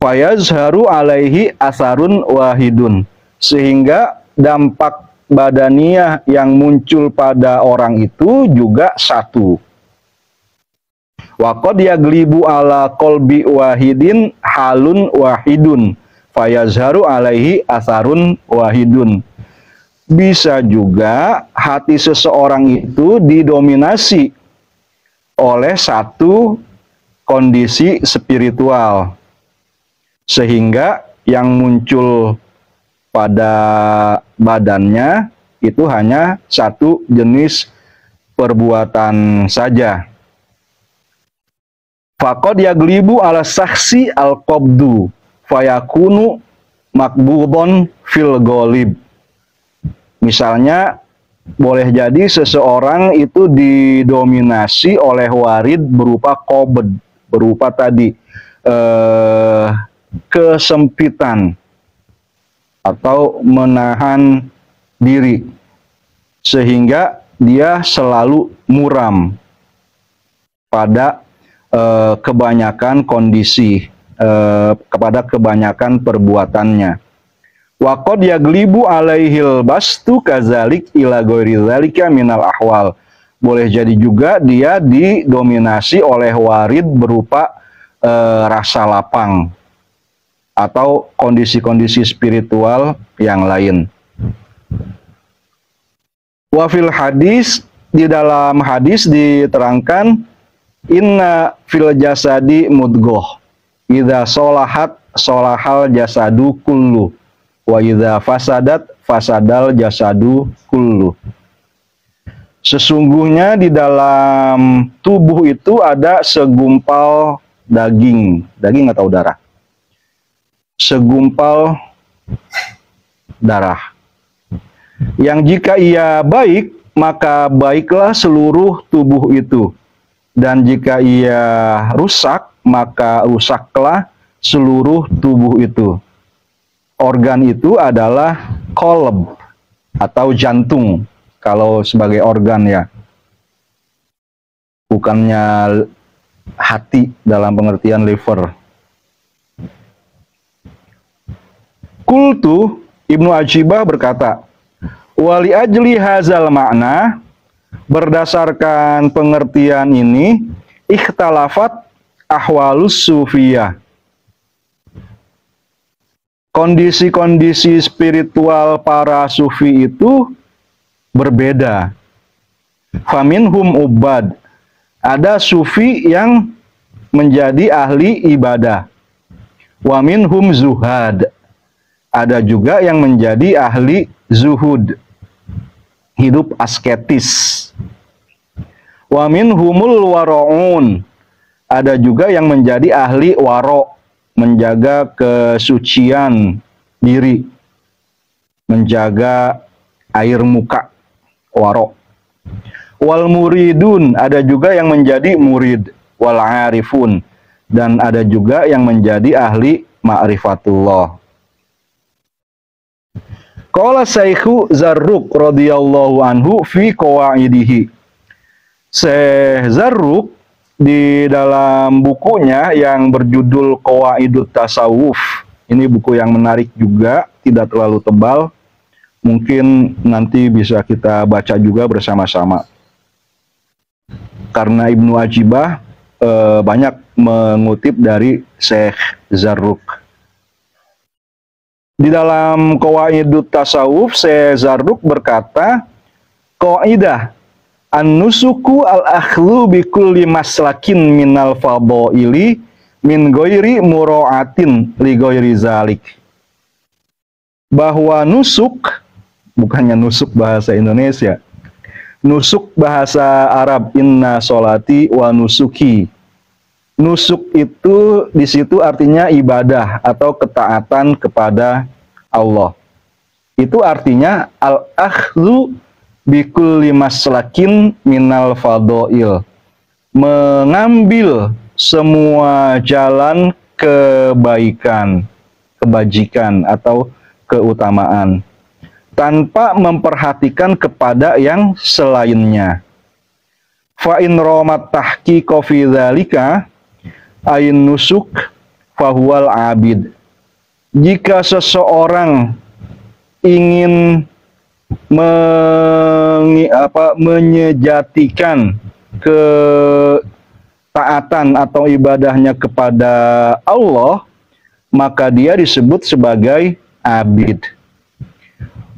fayazharu alaihi asarun wahidun, sehingga dampak badaniyah yang muncul pada orang itu juga satu. Wa qad yaglibu ala qalbi wahidin halun wahidun fayazharu alaihi asarun wahidun. Bisa juga hati seseorang itu didominasi oleh satu kondisi spiritual, sehingga yang muncul pada badannya itu hanya satu jenis perbuatan saja. Faqad yaglibu ala saksi al-qabdu fayakunu makbudon fil ghalib. Misalnya, boleh jadi seseorang itu didominasi oleh warid berupa qabd, berupa tadi kesempitan atau menahan diri, sehingga dia selalu muram pada kebanyakan kondisi, kepada kebanyakan perbuatannya. Wa qad yaglibu alaihil bastu kazalik ila ghairi zalika minal ahwal. Boleh jadi juga dia didominasi oleh warid berupa rasa lapang atau kondisi-kondisi spiritual yang lain. Wa fil hadis, di dalam hadis diterangkan, inna fil jasadi mudghah idza sholahat sholahal jasadu kullu wa idza fasadat fasadal jasadu kullu. Sesungguhnya di dalam tubuh itu ada segumpal daging atau darah. Segumpal darah. Yang jika ia baik, maka baiklah seluruh tubuh itu. Dan jika ia rusak, maka rusaklah seluruh tubuh itu. Organ itu adalah qalb atau jantung kalau sebagai organ ya, bukannya hati dalam pengertian liver. Qultu, Ibnu Ajibah berkata, wali ajli hazal makna, berdasarkan pengertian ini, ikhtalafat ahwalus sufiyah. Kondisi-kondisi spiritual para sufi itu berbeda. Faminhum ubad. Ada sufi yang menjadi ahli ibadah. Wa minhum zuhad. Ada juga yang menjadi ahli zuhud. Hidup asketis. Wa minhumul wara'un. Ada juga yang menjadi ahli waro', menjaga kesucian diri, menjaga air muka, waro'. Wal muridun, ada juga yang menjadi murid. Wal arifun, dan ada juga yang menjadi ahli ma'rifatullah. Qala Syekhu Zarruq radhiyallahu anhu fi qawaidihi. Syekh Zarruq di dalam bukunya yang berjudul Qawaidut Tasawuf. Ini buku yang menarik juga, tidak terlalu tebal. Mungkin nanti bisa kita baca juga bersama-sama. Karena Ibnu Ajibah banyak mengutip dari Syekh Zarruq. Di dalam Qawaidut Tasawuf, Syekh Zarruq berkata, qaidah an-nusuku al-akhlu bi kulli maslakin minal fadhaili min ghairi mura'atin li ghairi zalik. Bahwa nusuk, bukannya nusuk bahasa Indonesia, nusuk bahasa Arab, inna sholati wa nusuki. Nusuk itu di situ artinya ibadah atau ketaatan kepada Allah. Itu artinya al-akhlu bikulli maslakin minal fadhail, mengambil semua jalan kebaikan, kebajikan atau keutamaan tanpa memperhatikan kepada yang selainnya. Fa in ramat tahqiqa fi dzalika ain nusuk fahuwal abid. Jika seseorang ingin menyejatikan ketaatan atau ibadahnya kepada Allah, maka dia disebut sebagai abid.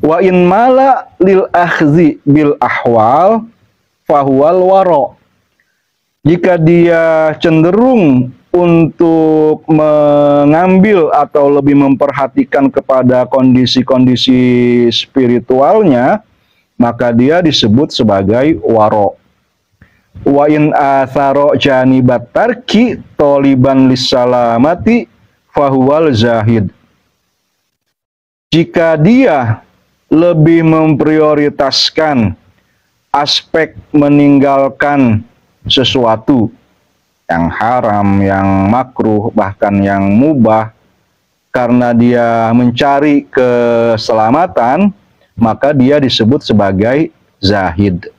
Wa in mala lil akhzi bil ahwal fahuwal waro. Jika dia cenderung untuk mengambil atau lebih memperhatikan kepada kondisi-kondisi spiritualnya, maka dia disebut sebagai waro. Wa in atharo janibat tarki toliban lissalamati fahuwal zahid. Jika dia lebih memprioritaskan aspek meninggalkan sesuatu yang haram, yang makruh, bahkan yang mubah, karena dia mencari keselamatan, maka dia disebut sebagai zahid.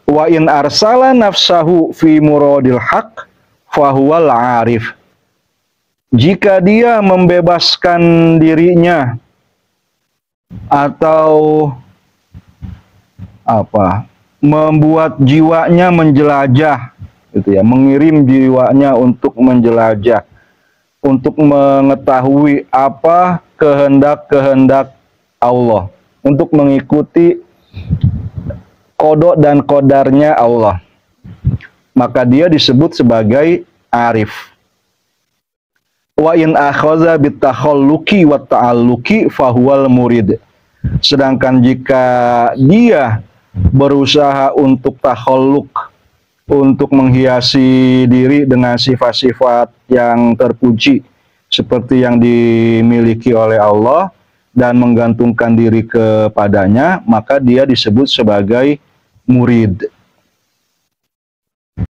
Wa in arsala nafsahu fi muradil haq fahuwal arif. Jika dia membebaskan dirinya atau membuat jiwanya menjelajah, gitu ya, mengirim jiwanya untuk menjelajah, untuk mengetahui apa kehendak-kehendak Allah, untuk mengikuti kodok dan kodarnya Allah, maka dia disebut sebagai arif. Wa in akhaza bitakhalluqi wa ta'alluqi fahuwal murid. Sedangkan jika dia berusaha untuk takhalluk, untuk menghiasi diri dengan sifat-sifat yang terpuji seperti yang dimiliki oleh Allah dan menggantungkan diri kepadanya, maka dia disebut sebagai murid.